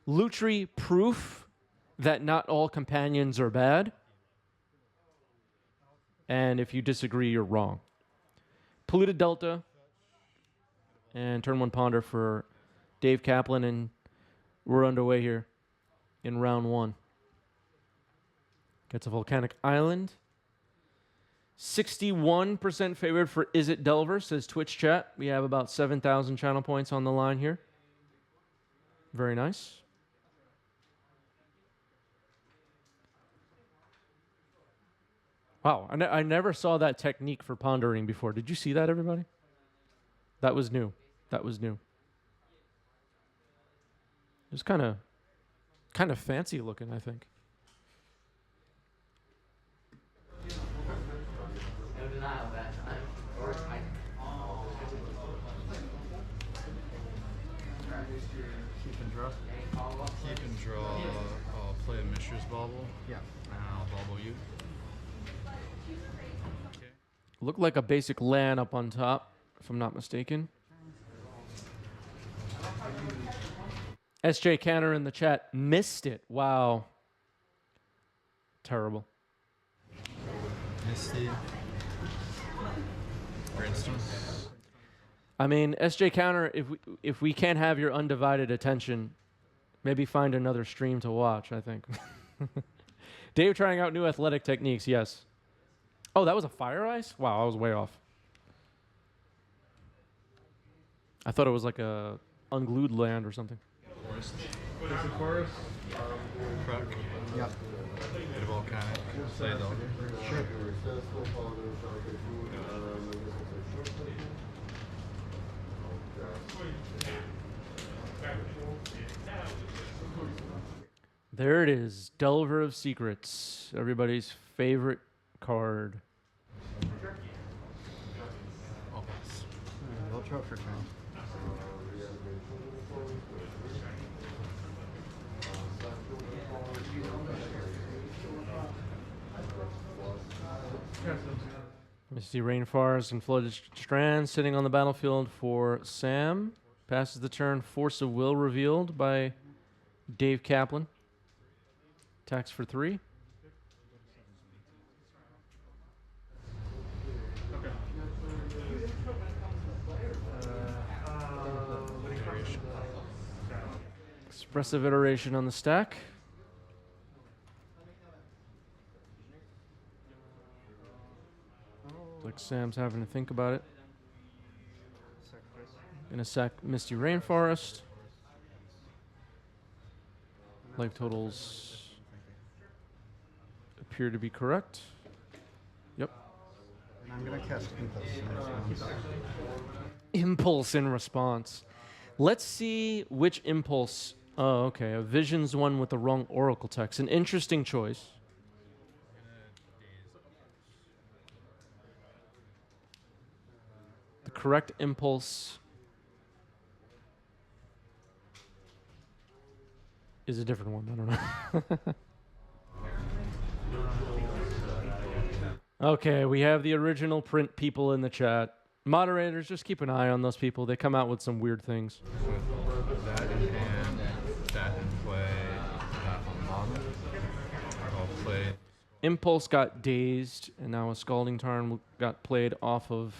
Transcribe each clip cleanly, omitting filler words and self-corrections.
Lutri proof that not all companions are bad. And if you disagree, you're wrong. Polluted Delta and turn 1 Ponder for Dave Kaplan, and we're underway here in round 1. Gets a Volcanic Island. 61% favored for Is It Delver, says Twitch chat. We have about 7,000 channel points on the line here. Very nice. Wow, I never saw that technique for pondering before. Did you see that, everybody? That was new. That was new. It was kind of fancy looking, I think. Keep and draw. Keep and draw. I'll play a Mishra's Bauble. Yeah. And I'll bauble you. Okay. Looked like a basic land up on top, if I'm not mistaken. SJ Canner in the chat missed it. Wow. Terrible. Misty. For instance. I mean, SJ Counter, if we can't have your undivided attention, maybe find another stream to watch, I think. Dave trying out new athletic techniques, yes. Oh, that was a Fire Ice? Wow, I was way off. I thought it was like a unglued land or something. Forest. Basic forest. Crack. Yep. Bit of volcanic. Play Delver. Sure. There it is, Delver of Secrets, everybody's favorite card. I'll pass. We'll draw for turn. Misty Rainforest and Flooded Strand sitting on the battlefield for Sam. Passes the turn, Force of Will revealed by Dave Kaplan. Attacks for 3. Expressive Iteration on the stack. Looks like Sam's having to think about it. Gonna sack Misty Rainforest. Life totals appear to be correct. Yep. And I'm going to cast Impulse in response. Impulse in response. Let's see which impulse. Oh, okay. A Visions one with the wrong Oracle text. An interesting choice. The correct impulse is a different one. I don't know. Okay, we have the original print people in the chat. Moderators, just keep an eye on those people. They come out with some weird things. With that in hand, that in play, that on bottom. I'll play. Impulse got dazed, and now a Scalding Tarn got played off of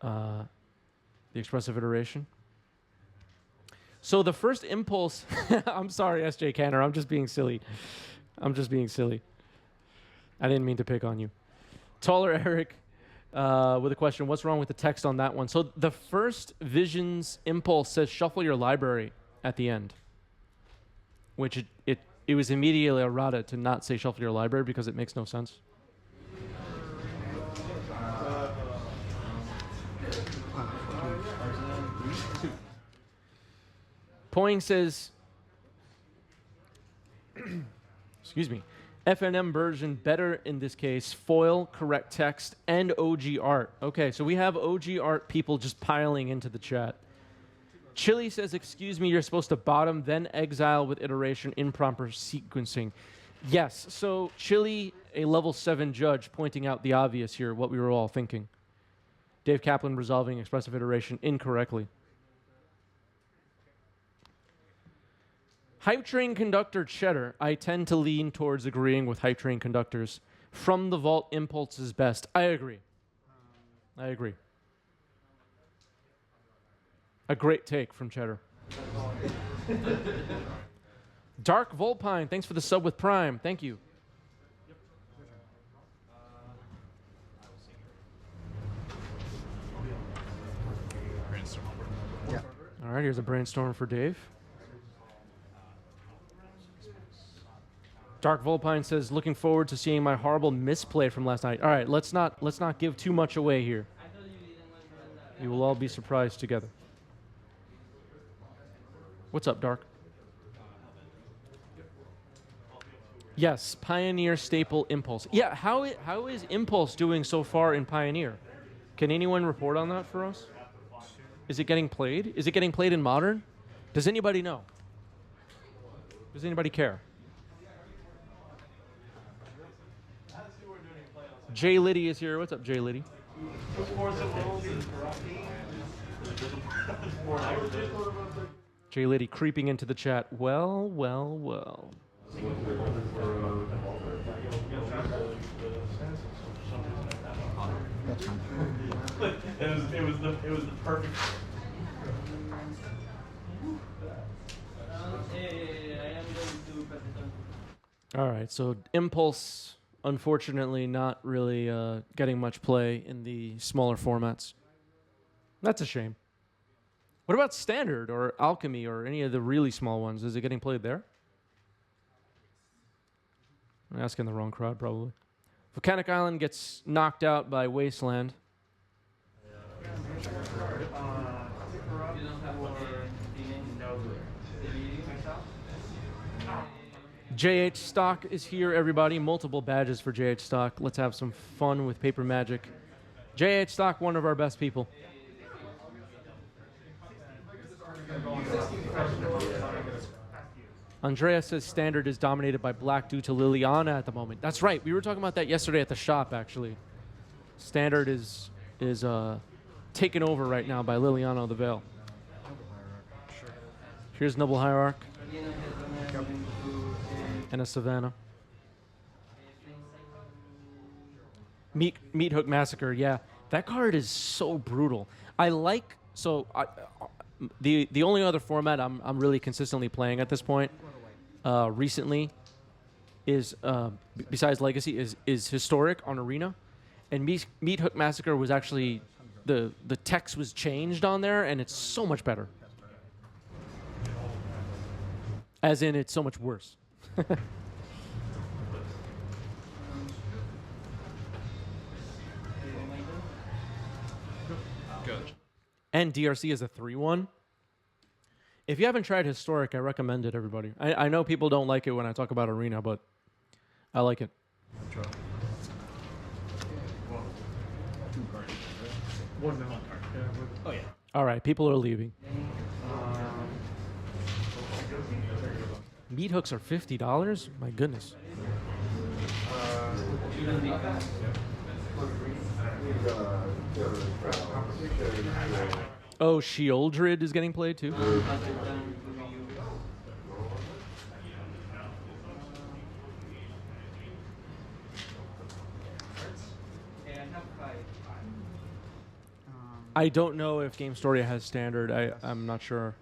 the Expressive Iteration. So the first impulse... I'm sorry, SJ Canner. I'm just being silly. I didn't mean to pick on you. Taller Eric with a question. What's wrong with the text on that one? So the first Visions impulse says shuffle your library at the end, which it was immediately errata to not say shuffle your library because it makes no sense. Poing says, excuse me, FNM version better in this case, foil, correct text, and OG art. Okay, so we have OG art people just piling into the chat. Chili says, excuse me, you're supposed to bottom, then exile with iteration, improper sequencing. Yes, so Chili, a level 7 judge, pointing out the obvious here, what we were all thinking. Dave Kaplan resolving expressive iteration incorrectly. Hype Train Conductor Cheddar. I tend to lean towards agreeing with Hype Train Conductors. From the Vault, Impulse is best. I agree. I agree. A great take from Cheddar. Dark Volpine, thanks for the sub with Prime. Thank you. Brainstorm. Yeah. All right, here's a brainstorm for Dave. Dark Volpine says, looking forward to seeing my horrible misplay from last night. All right, let's not give too much away here. You will all be surprised together. What's up, Dark? Yes, Pioneer Staple Impulse. Yeah, how is Impulse doing so far in Pioneer? Can anyone report on that for us? Is it getting played? Is it getting played in Modern? Does anybody know? Does anybody care? Jay Liddy is here. What's up, Jay Liddy? Jay Liddy creeping into the chat. Well, well, well. That's fine. It was the perfect. All right, so Impulse, unfortunately, not really getting much play in the smaller formats. That's a shame. What about Standard or Alchemy or any of the really small ones? Is it getting played there? I'm asking the wrong crowd, probably. Volcanic Island gets knocked out by Wasteland. JH Stock is here, everybody. Multiple badges for JH Stock. Let's have some fun with Paper Magic. JH Stock, one of our best people. Andrea says Standard is dominated by Black due to Liliana at the moment. That's right. We were talking about that yesterday at the shop, actually. Standard is taken over right now by Liliana of the Veil. Here's Noble Hierarch. And a Savannah. Meat Hook Massacre, yeah. That card is so brutal. The only other format I'm really consistently playing at this point recently is besides Legacy is Historic on Arena, and Meat Hook Massacre was actually the text was changed on there, and it's so much better. As in, it's so much worse. Good. And DRC is a 3-1. If you haven't tried Historic, I recommend it, everybody. I know people don't like it when I talk about Arena, but I like it. Draw. One card. Oh yeah. All right, people are leaving. Meat hooks are $50? My goodness. Oh, Sheoldred is getting played too? I don't know if Game Story has Standard. I'm not sure.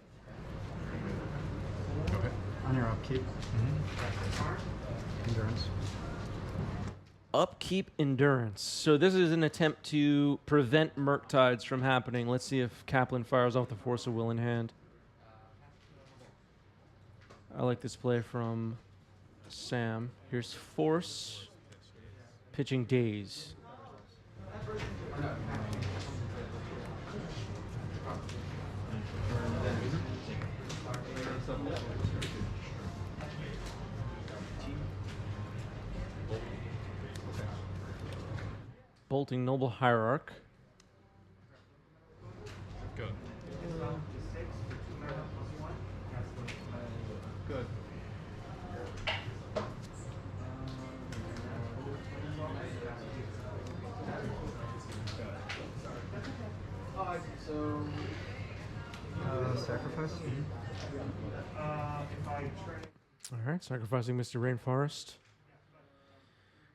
Okay. On your upkeep. Endurance. Upkeep Endurance. So this is an attempt to prevent Murktides from happening. Let's see if Kaplan fires off the Force of Will in hand. I like this play from Sam. Here's Force. Pitching Daze. Bolting Noble Hierarch. Good. Good. Sacrifice? All right, sacrificing Mr. Rainforest.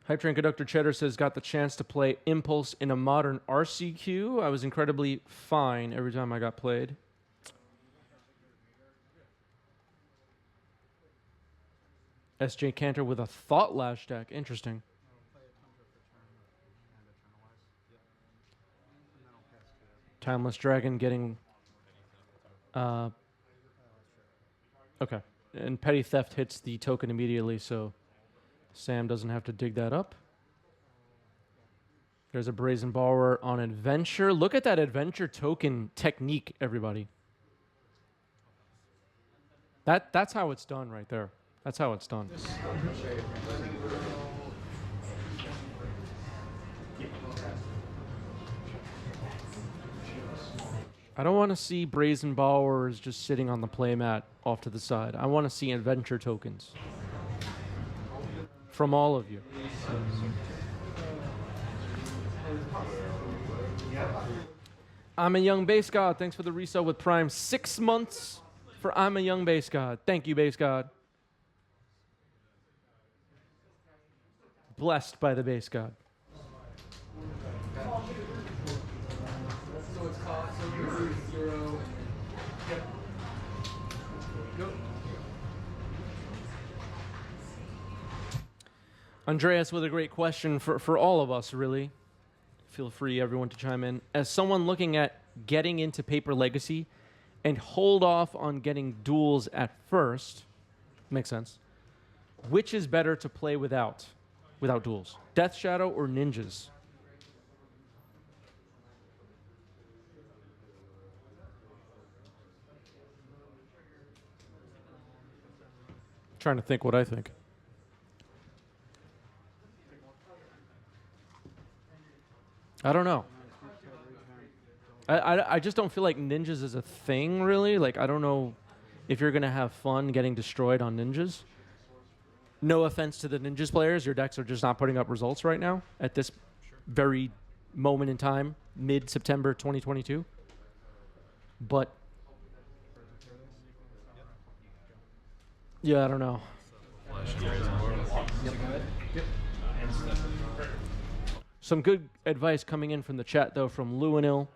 Hype Train Conductor Cheddar says, got the chance to play Impulse in a modern RCQ. I was incredibly fine every time I got played. SJ Cantor with a Thought Lash deck. Interesting. Timeless Dragon getting... okay. And Petty Theft hits the token immediately, so Sam doesn't have to dig that up. There's a Brazen Borrower on Adventure. Look at that Adventure token technique, everybody. That's how it's done right there. That's how it's done. I don't want to see Brazen Borrowers just sitting on the playmat off to the side. I want to see Adventure tokens from all of you. I'm a Young Base God. Thanks for the resale with Prime. 6 months for I'm a Young Base God. Thank you, Base God. Blessed by the Base God. So it's cost, so you're 0. Yep. Nope. Andreas with a great question for all of us, really. Feel free, everyone, to chime in. As someone looking at getting into Paper Legacy and hold off on getting duels at first, makes sense. Which is better to play without duels? Death Shadow or Ninjas? Trying to think what I think. I don't know. I just don't feel like Ninjas is a thing, really. Like, I don't know if you're going to have fun getting destroyed on Ninjas. No offense to the Ninjas players. Your decks are just not putting up results right now at this very moment in time, mid-September 2022. But, yeah, I don't know. Some good advice coming in from the chat, though, from Lewinil.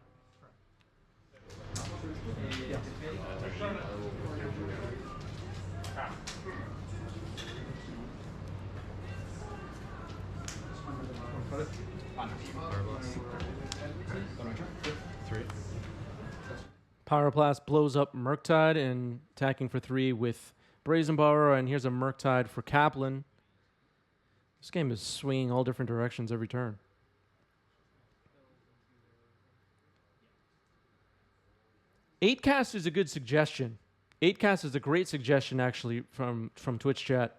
Pyroblast blows up Murktide and attacking for 3 with Brazen Borrower, and here's a Murktide for Kaplan. This game is swinging all different directions every turn. Eightcast is a good suggestion. Eightcast is a great suggestion, actually, from Twitch chat.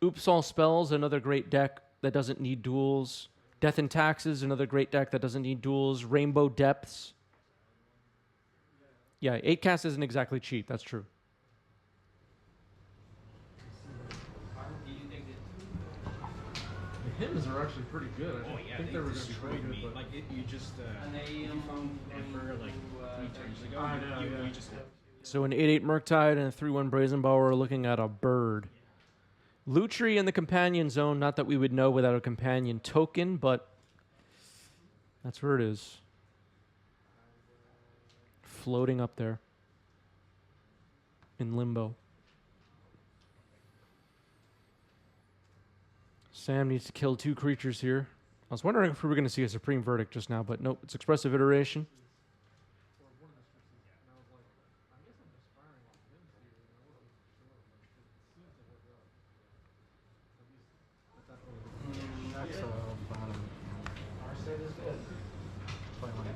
Oops All Spells, another great deck that doesn't need duels. Death and Taxes, another great deck that doesn't need duels. Rainbow Depths. Yeah, 8cast isn't exactly cheap, that's true. The hymns are actually pretty good. I think they were going to be destroyed pretty me. good, but Like you just Emperor like 3 turns ago. I know, you yeah. just So an 8/8 Murktide and a 3/1 Brazen Borrower looking at a bird. Lutri in the companion zone, not that we would know without a companion token, but that's where it is. Floating up there in limbo. Sam needs to kill 2 creatures here. I was wondering if we were going to see a Supreme Verdict just now, but nope, it's Expressive Iteration. That's bottom. Our state is good. Play line.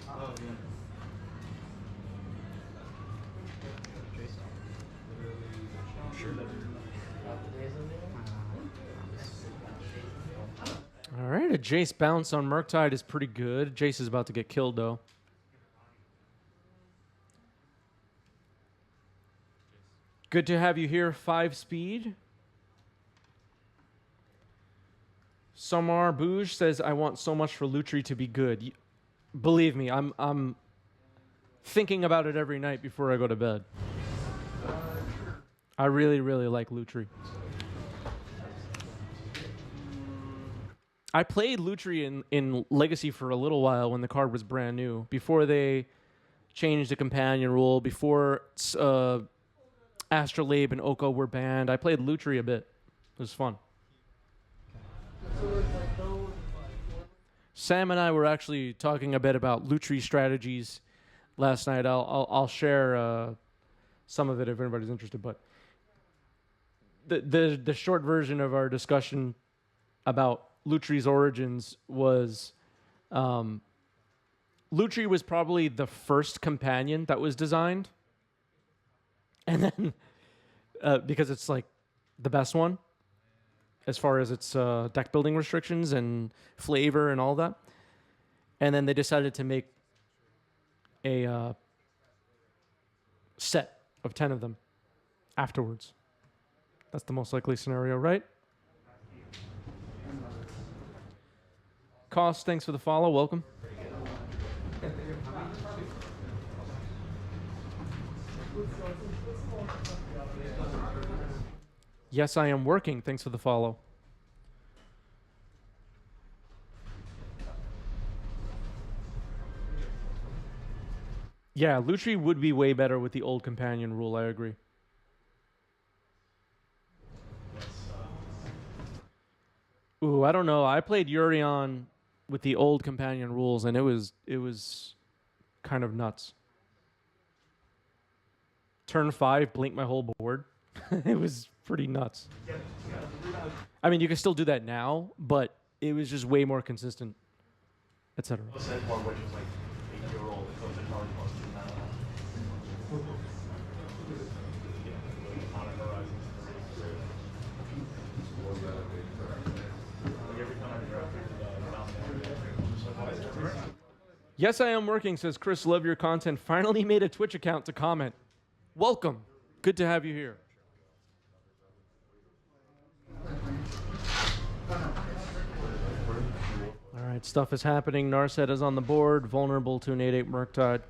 Oh, yeah. Sure. All right, a Jace bounce on Murktide is pretty good. Jace is about to get killed, though. Good to have you here, 5 speed. Samar Bouge says, I want so much for Lutri to be good. Believe me, I'm thinking about it every night before I go to bed. I really, really like Lutri. I played Lutri in Legacy for a little while when the card was brand new, before they changed the companion rule, before Astrolabe and Oko were banned. I played Lutri a bit. It was fun. Sam and I were actually talking a bit about Lutri strategies last night. I'll share some of it if anybody's interested. But the short version of our discussion about Lutri's origins was Lutri was probably the first companion that was designed, and then because it's like the best one as far as its deck building restrictions and flavor and all that. And then they decided to make a set of 10 of them afterwards. That's the most likely scenario, right? Cost, thanks for the follow. Welcome. Yes, I am working. Thanks for the follow. Yeah, Lutri would be way better with the old companion rule. I agree. Ooh, I don't know. I played Yurion with the old companion rules, and it was kind of nuts. Turn 5, blink my whole board. It was pretty nuts. I mean, you can still do that now, but it was just way more consistent, etc. Yes, I am working, says Chris. Love your content. Finally made a Twitch account to comment. Welcome. Good to have you here. All right, stuff is happening. Narset is on the board, vulnerable to an 8/8 Murktide.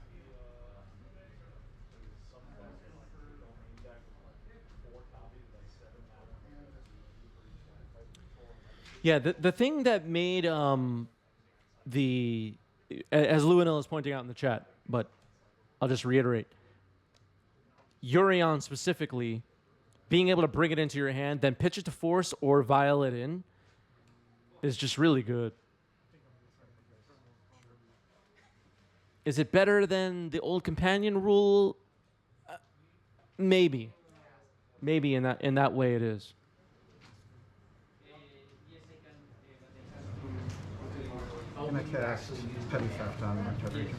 Yeah, the thing that made as Luanil is pointing out in the chat, but I'll just reiterate, Yurion specifically, being able to bring it into your hand, then pitch it to force or vial it in, is just really good. Is it better than the old companion rule? Maybe. Maybe in that way it is. Can I cast Petty Theft on Murktide Region?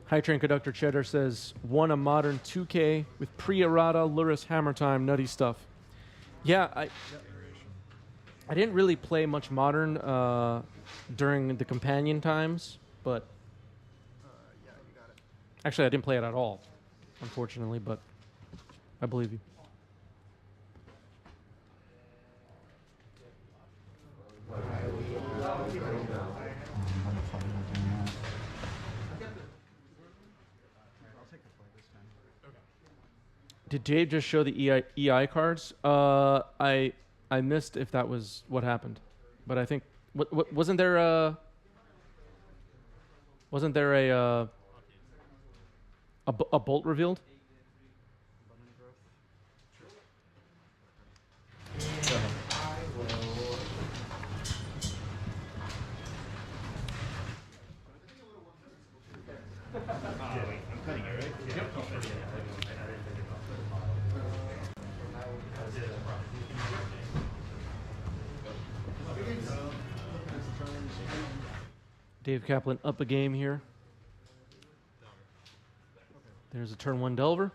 High Train Conductor Cheddar says, won a modern 2K with pre-errata, Luris Hammer Time, nutty stuff. Yeah, I didn't really play much modern during the companion times, but actually I didn't play it at all, unfortunately, but I believe you. Did Dave just show the EI cards? I missed if that was what happened, but I think wasn't there a bolt revealed? Dave Kaplan up a game here. There's a turn 1 Delver.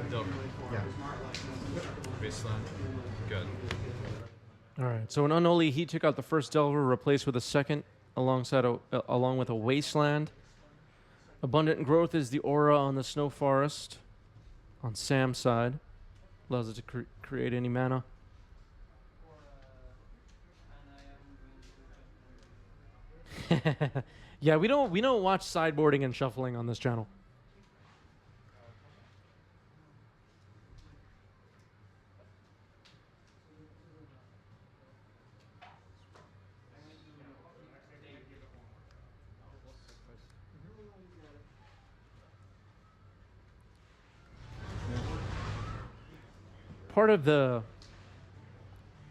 Delver. Yeah. Baseline. Good. All right. So an unholy, he took out the first Delver, replaced with a second, along with a Wasteland. Abundant Growth is the aura on the Snow Forest. On Sam's side, allows it to create any mana. Yeah, we don't watch sideboarding and shuffling on this channel. Part of the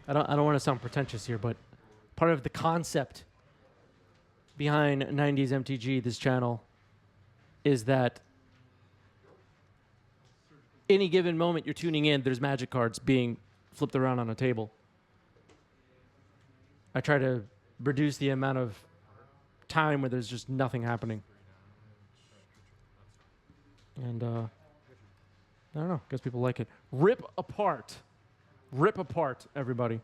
I don't want to sound pretentious here, but part of the concept behind 90s MTG, this channel, is that any given moment you're tuning in, there's magic cards being flipped around on a table. I try to reduce the amount of time where there's just nothing happening. And I don't know, guess people like it. Rip apart. Rip apart, everybody.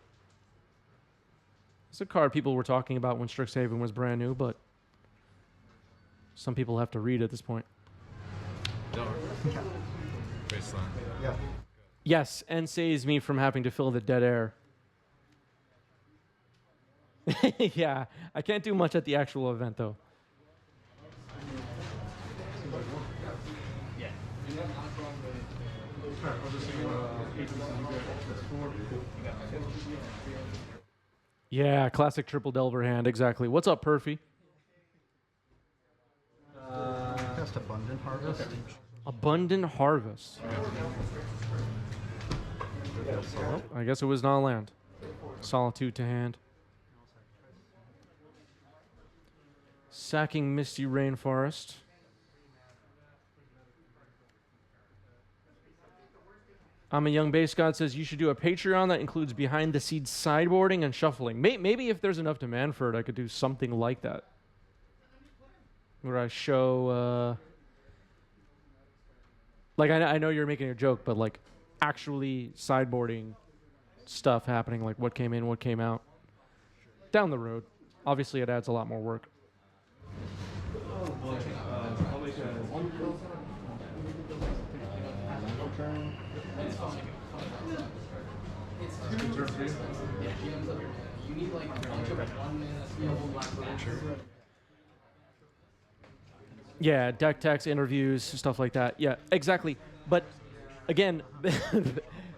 It's a card people were talking about when Strixhaven was brand new, but some people have to read at this point. Delver. Baseline. Yeah. Yes, and saves me from having to fill the dead air. Yeah, I can't do much at the actual event, though. Alright, I'll just do 8 to 1. That's 4. Yeah, classic triple Delver hand, exactly. What's up, Perfy? Cast Abundant Harvest. Abundant Harvest. Oh, I guess it was not land. Solitude to hand. Sacking Misty Rainforest. I'm a Young Base God says you should do a Patreon that includes behind the scenes sideboarding and shuffling. Maybe if there's enough demand for it, I could do something like that. Where I show, like I know you're making a joke, but like actually sideboarding stuff happening, like what came in, what came out. Down the road. Obviously it adds a lot more work. I'll make a 1 kill. You need like a bunch of 1 minute skill black matches. Yeah, deck techs, interviews, stuff like that. Yeah, exactly. But again,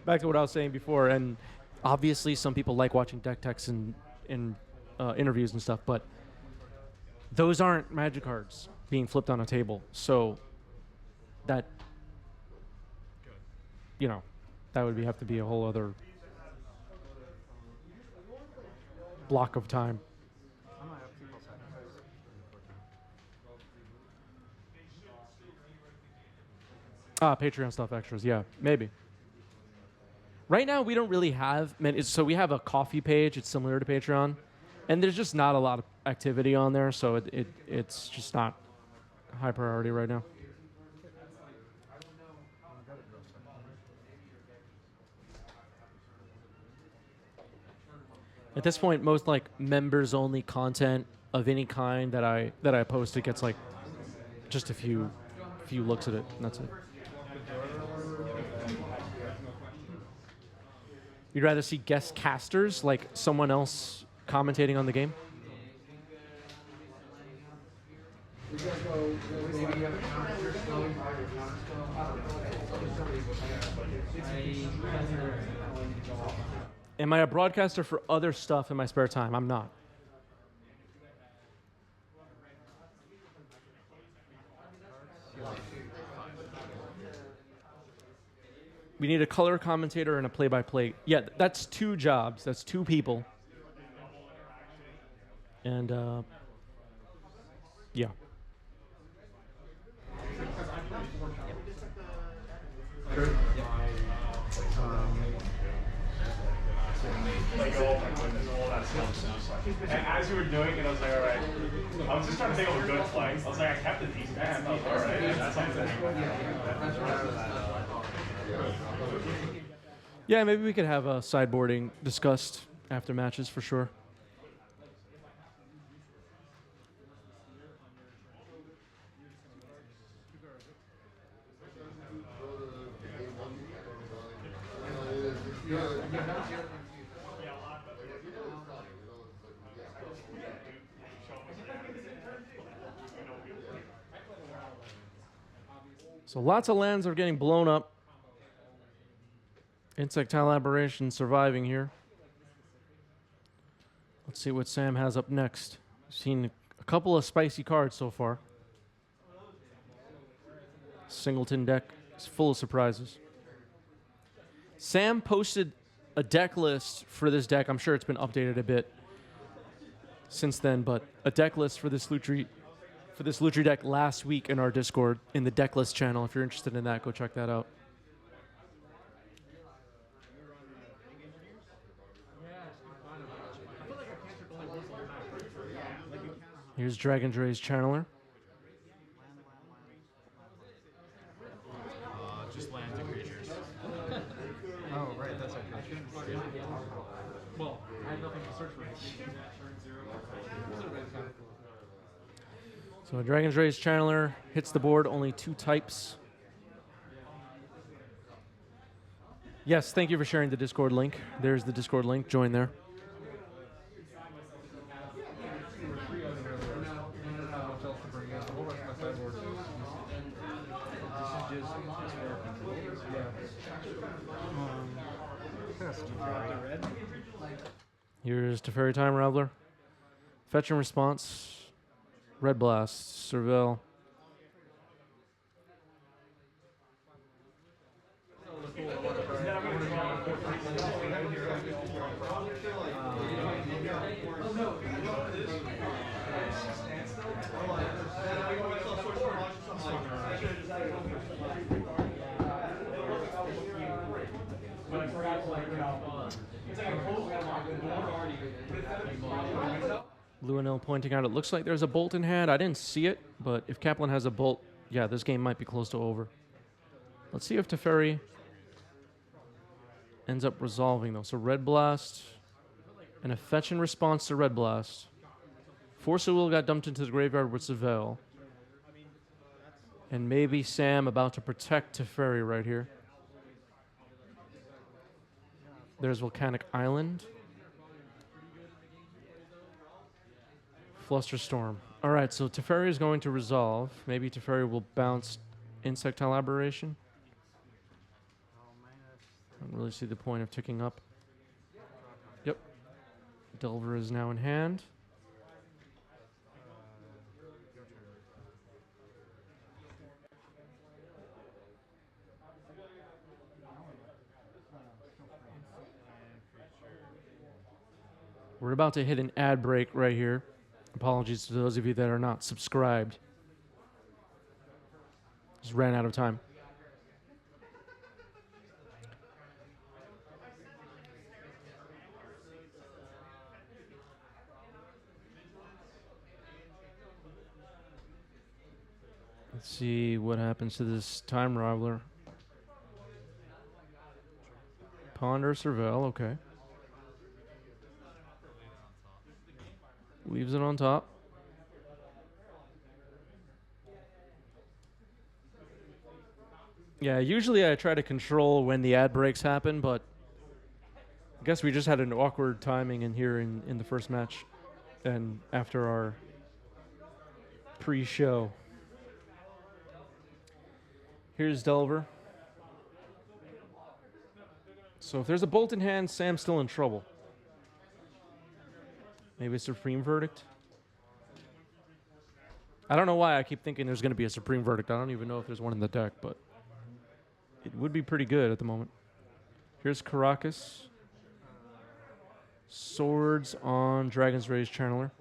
back to what I was saying before, and obviously some people like watching deck techs and interviews and stuff, but those aren't magic cards being flipped on a table. So that, you know, that would have to be a whole other block of time. I might have people sacrifice. Patreon stuff extras, yeah, maybe. Right now, we don't really have many. So we have a coffee page. It's similar to Patreon, and there's just not a lot of activity on there. So it's just not high priority right now. At this point, most like members only content of any kind that I post, it gets like just a few looks at it, and that's it. You'd rather see guest casters, like someone else commentating on the game? Am I a broadcaster for other stuff in my spare time? I'm not. We need a color commentator and a play-by-play. Yeah, that's 2 jobs. That's 2 people. And, yeah. as you were doing it, I was like, all right. I was just trying to think of a good flex. I was like, I kept it decent. I was all right. That's something. Yeah, maybe we could have a sideboarding discussed after matches for sure. So lots of lands are getting blown up. Insectile Aberration surviving here. Let's see what Sam has up next. Seen a couple of spicy cards so far. Singleton deck is full of surprises. Sam posted a deck list for this deck. I'm sure it's been updated a bit since then, but a deck list for this Lutri deck last week in our Discord in the deck list channel. If you're interested in that, go check that out. Here's Dragon Dre's Channeler. Just lands and creatures. Oh, right, that's okay. Well, I had nothing to search for. So Dragon Dre's Channeler hits the board, only 2 types. Yes, thank you for sharing the Discord link. There's the Discord link. Join there. Here's Teferi Time Raveler. Fetch and response. Red Blast. Surveil. Luanil pointing out it looks like there's a bolt in hand. I didn't see it, but if Kaplan has a bolt, yeah, this game might be close to over. Let's see if Teferi ends up resolving, though. So Red Blast and a fetch in response to Red Blast. Force of Will got dumped into the graveyard with Surveil. And maybe Sam about to protect Teferi right here. There's Volcanic Island. Flusterstorm. All right, so Teferi is going to resolve. Maybe Teferi will bounce Insectile Aberration. I don't really see the point of ticking up. Yep. Delver is now in hand. We're about to hit an ad break right here. Apologies to those of you that are not subscribed. Just ran out of time. Let's see what happens to this Time Raveler. Ponder Surveil, okay. Leaves it on top. Yeah, usually I try to control when the ad breaks happen, but I guess we just had an awkward timing in here in the first match and after our pre-show. Here's Delver. So if there's a bolt in hand, Sam's still in trouble. Maybe a Supreme Verdict? I don't know why I keep thinking there's going to be a Supreme Verdict. I don't even know if there's one in the deck, but it would be pretty good at the moment. Here's Caracas. Swords on Dragon's Rage Channeler.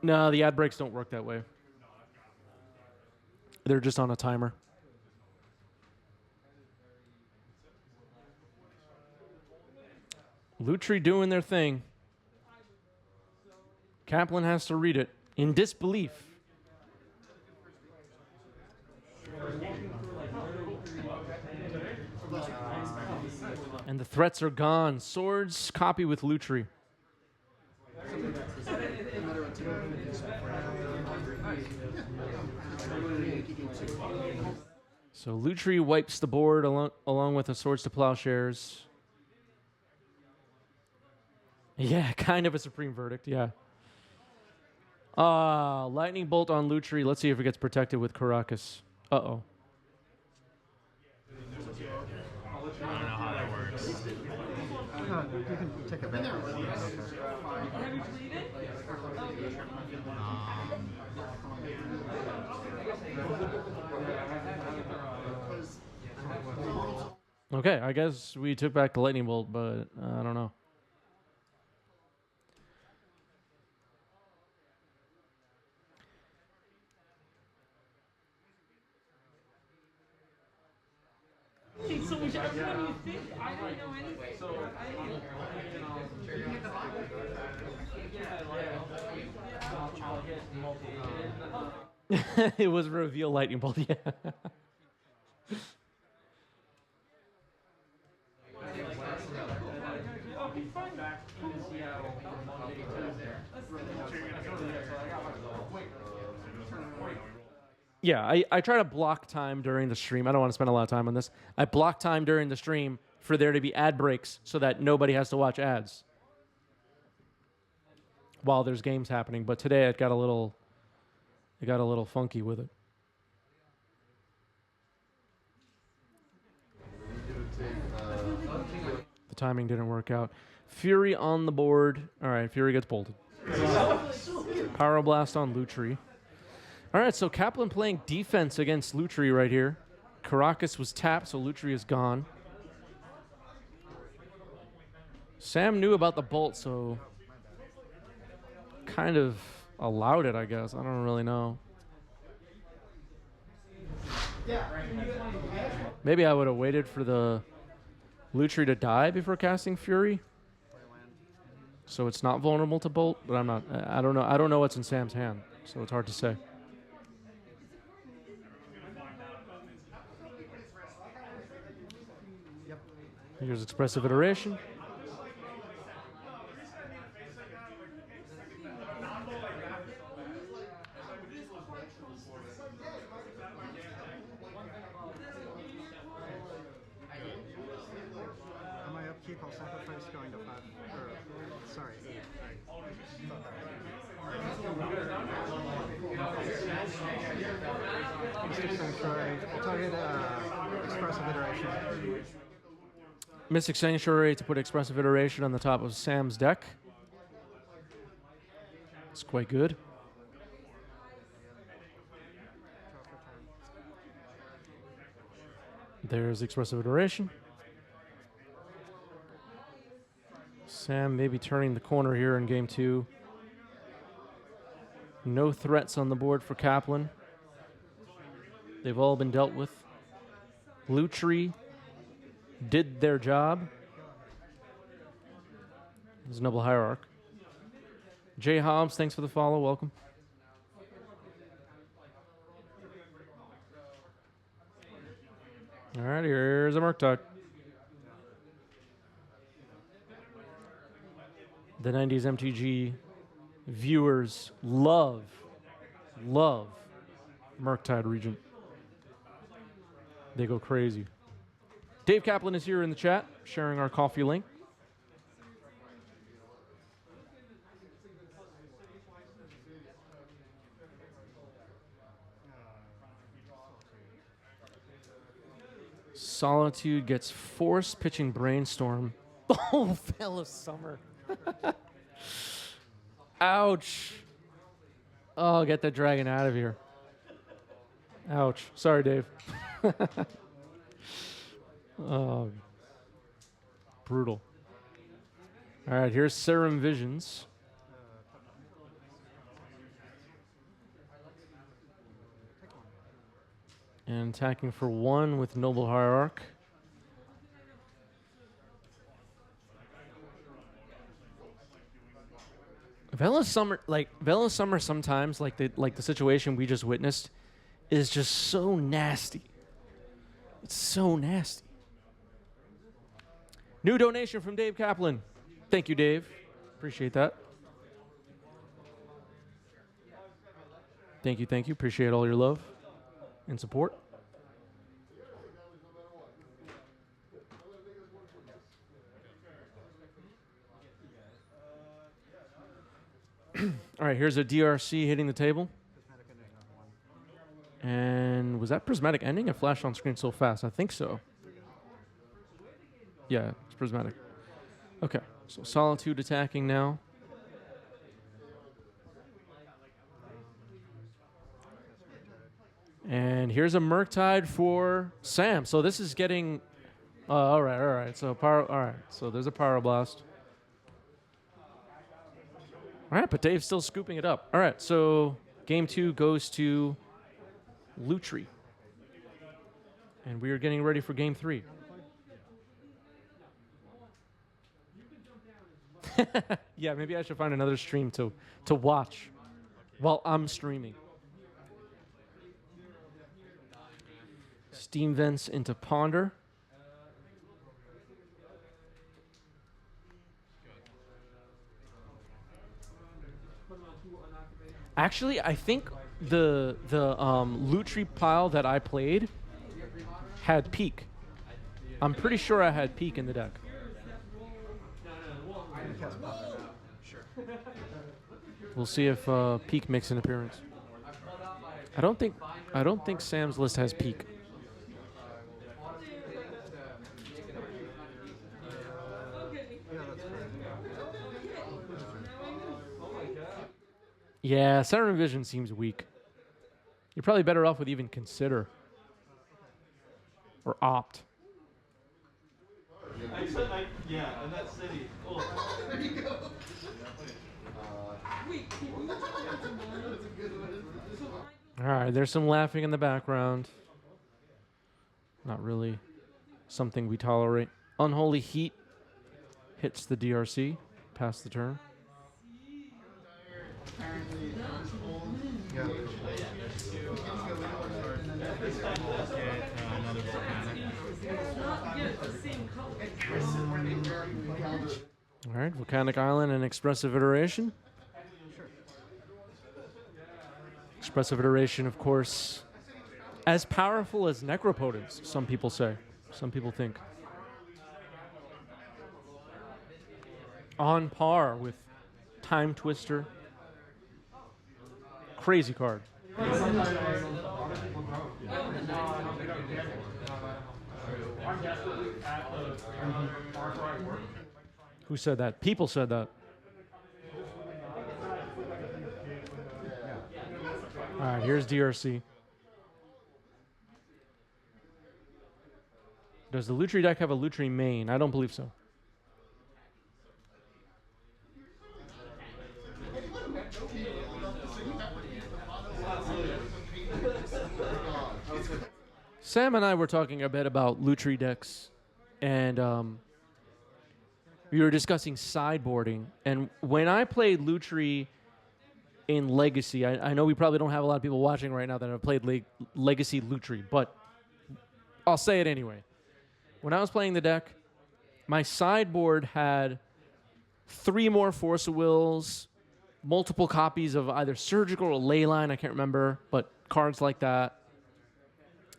No, the ad breaks don't work that way. They're just on a timer. Lutri doing their thing. Kaplan has to read it in disbelief. And the threats are gone. Swords, copy with Lutri. So Lutri wipes the board along with the Swords to Plowshares. Yeah, kind of a supreme verdict, yeah. Lightning Bolt on Lutri. Let's see if it gets protected with Caracas. Uh-oh. I don't know how that works. You can take a bet. Okay, I guess we took back the Lightning Bolt, but I don't know. So whichever one you think, I don't know anything. So It was reveal Lightning Bolt, yeah. Yeah, I try to block time during the stream. I don't want to spend a lot of time on this. I block time during the stream for there to be ad breaks so that nobody has to watch ads while there's games happening. But today it got a little funky with it. The timing didn't work out. Fury on the board. All right, Fury gets bolted. Power Blast on Lutri. All right, so Kaplan playing defense against Lutri right here. Caracas was tapped, so Lutri is gone. Sam knew about the bolt, so kind of allowed it, I guess. I don't really know. Maybe I would have waited for the Lutri to die before casting Fury, so it's not vulnerable to bolt. But I'm not. I don't know. I don't know what's in Sam's hand, so it's hard to say. Here's Expressive Iteration. On my upkeep, I'll sacrifice going to 5. Sorry, 8. Mystic Sanctuary. I'll target Expressive Iteration. Mystic Sanctuary to put Expressive Iteration on the top of Sam's deck. It's quite good. There's Expressive Iteration. Sam maybe turning the corner here in game 2. No threats on the board for Kaplan. They've all been dealt with. Lutri did their job. There's Noble Hierarch. Jay Hobbs, thanks for the follow. Welcome. All right, here's a Murktide. The 90s MTG viewers love Murktide Regent. They go crazy. Dave Kaplan is here in the chat, sharing our coffee link. Solitude gets force pitching Brainstorm. Oh, fellow Summer. Ouch. Oh, get that dragon out of here. Ouch. Sorry, Dave. Oh, brutal. All right, here's Serum Visions. And attacking for 1 with Noble Hierarch. Vela Summer sometimes, like the situation we just witnessed, is just so nasty. It's so nasty. New donation from Dave Kaplan. Thank you, Dave. Appreciate that. Thank you, thank you. Appreciate all your love and support. All right, here's a DRC hitting the table. And was that prismatic ending? It flashed on screen so fast. I think so. Yeah, it's prismatic. Okay, so Solitude attacking now. And here's a Murktide for Sam. So this is getting... all right. So so there's a Pyroblast. All right, but Dave's still scooping it up. All right, so game 2 goes to Lutri. And we are getting ready for game 3. Yeah, maybe I should find another stream to watch while I'm streaming. Steam Vents into Ponder. Actually, I think the Lutri pile that I played had Peak. I'm pretty sure I had Peak in the deck. We'll see if Peak makes an appearance. I don't think Sam's list has Peak. Yeah, Siren Vision seems weak. You're probably better off with even Consider. Or Opt. Yeah, in that city. Oh. There you go. Alright, there's some laughing in the background. Not really something we tolerate. Unholy Heat hits the DRC. Pass the turn. Yeah. All right, Volcanic Island and Expressive Iteration. Expressive Iteration, of course, as powerful as Necropotence, some people say. Some people think. On par with Time Twister. Crazy card. Who said that? People said that. All right, here's DRC. Does the Lutri deck have a Lutri main? I don't believe so. Sam and I were talking a bit about Lutri decks, and we were discussing sideboarding. And when I played Lutri in Legacy, I know we probably don't have a lot of people watching right now that have played Legacy Lutri, but I'll say it anyway. When I was playing the deck, my sideboard had 3 more Force of Wills, multiple copies of either Surgical or Leyline, I can't remember, but cards like that.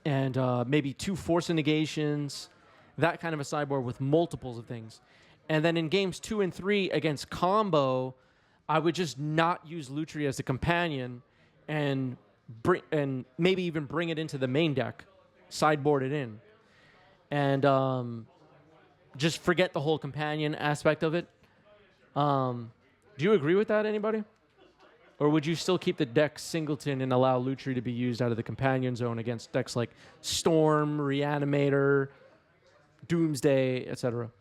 And maybe 2 Force of Negations, that kind of a sideboard with multiples of things. And then in games 2 and 3 against combo, I would just not use Lutri as a companion and maybe even bring it into the main deck, sideboard it in. And just forget the whole companion aspect of it. Do you agree with that, anybody? Or would you still keep the deck singleton and allow Lutri to be used out of the companion zone against decks like Storm, Reanimator, Doomsday, etc.?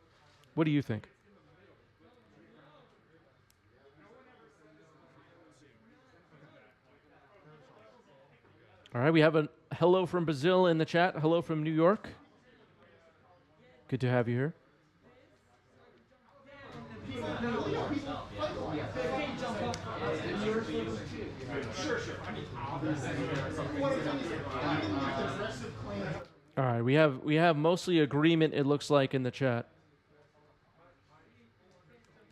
What do you think? All right, we have a hello from Brazil in the chat. Hello from New York. Good to have you here. All right, we have mostly agreement, it looks like, in the chat.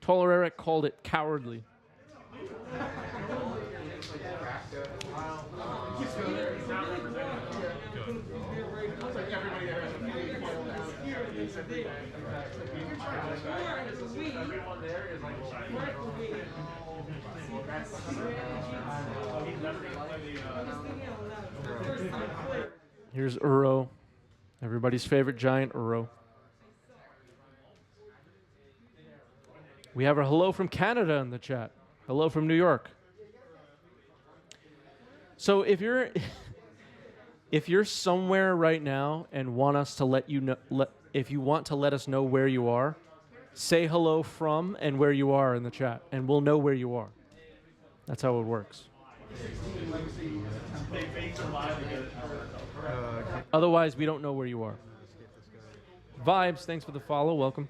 Taller Eric called it cowardly. Here's Uro, everybody's favorite giant Uro. We have a hello from Canada in the chat. Hello from New York. So if you're if you're somewhere right now and want us to let you know, if you want to let us know where you are, say hello from and where you are in the chat, and we'll know where you are. That's how it works. Otherwise, we don't know where you are. Vibes, thanks for the follow. Welcome.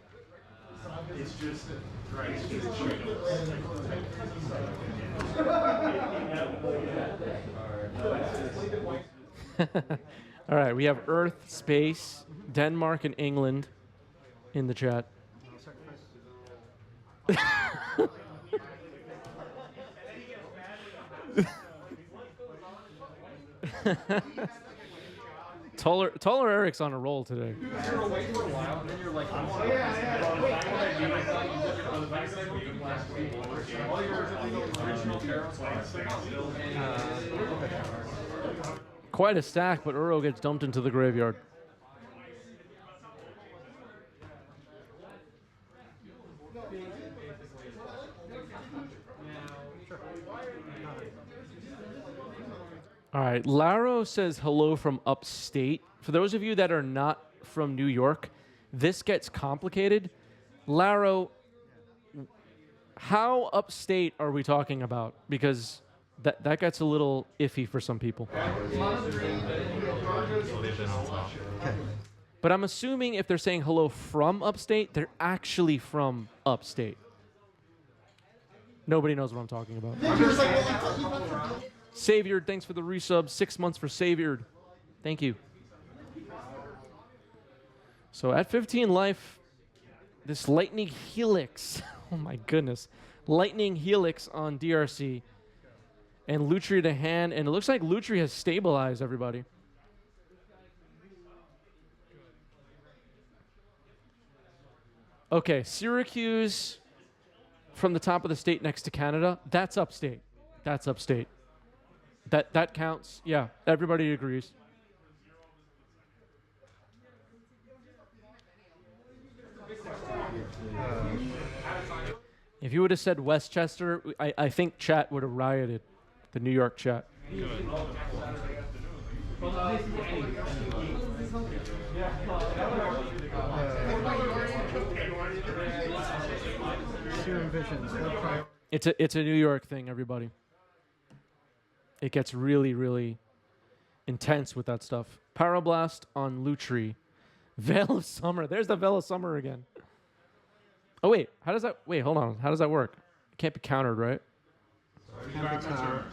It's just All right, we have Earth, Space, Denmark, and England in the chat. Taller Eric's on a roll today. You're away for a while, and then you're like, all your original carrots Quite a stack, but Uro gets dumped into the graveyard. All right, Laro says hello from upstate. For those of you that are not from New York, this gets complicated. Laro, how upstate are we talking about? Because that gets a little iffy for some people. But I'm assuming if they're saying hello from upstate, they're actually from upstate. Nobody knows what I'm talking about. Savior, thanks for the resub. 6 months for Savior. Thank you. So at 15 life, this Lightning Helix. Oh my goodness. Lightning Helix on DRC. And Lutri to hand. And it looks like Lutri has stabilized everybody. Okay, Syracuse from the top of the state next to Canada. That's upstate. That's upstate. That counts. Yeah, everybody agrees. If you would have said Westchester, I think chat would have rioted. The New York chat. It's a New York thing, everybody. It gets really, really intense with that stuff. Pyroblast on Lutri. Veil of Summer. There's the Veil of Summer again. Oh, wait. How does that... Wait, hold on. How does that work? It can't be countered, right? Can't be countered.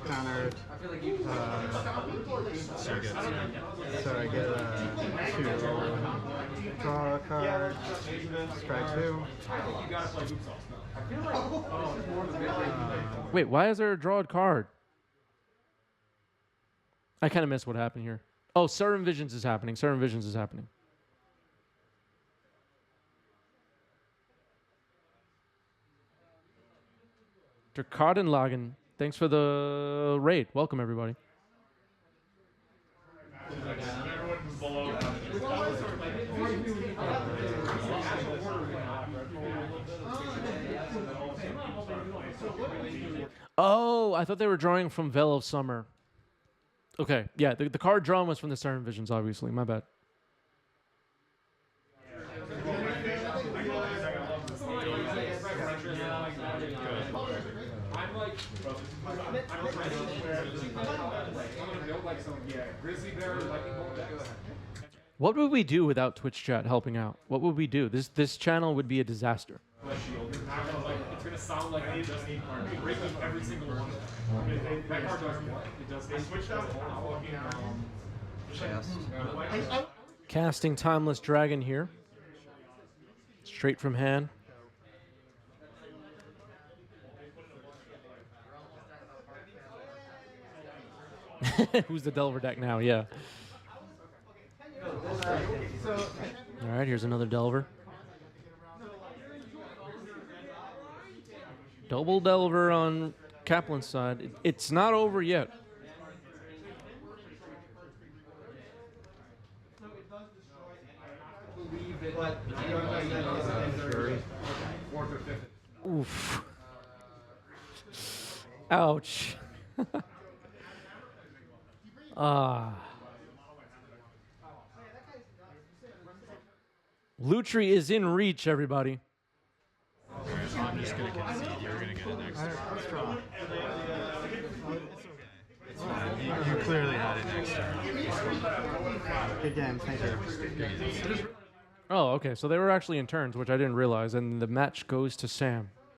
So I get to draw a card, strike 2. Wait, why is there a drawed card? I kind of missed what happened here. Oh, Serum Visions is happening. Serum Visions is happening. Kardenlagen, thanks for the raid. Welcome, everybody. Oh, I thought they were drawing from Veil of Summer. Okay, yeah, the card drawn was from the Serum Visions, obviously. My bad. What would we do without Twitch chat helping out? What would we do? This channel would be a disaster. It's gonna sound like I just need breaking every single one. That card does what? It does. They switched out Casting Timeless Dragon here. Straight from hand. Who's the Delver deck now? Yeah. All right, here's another Delver. Double Delver on Kaplan's side. It's not over yet. Oof. Ouch. Lutri is in reach, everybody. I'm just going to concede. You're going to get an extra. Let's draw. It's fine. You clearly had an extra. Good game, thank you. Oh, okay. So they were actually in turns, which I didn't realize, and the match goes to Sam.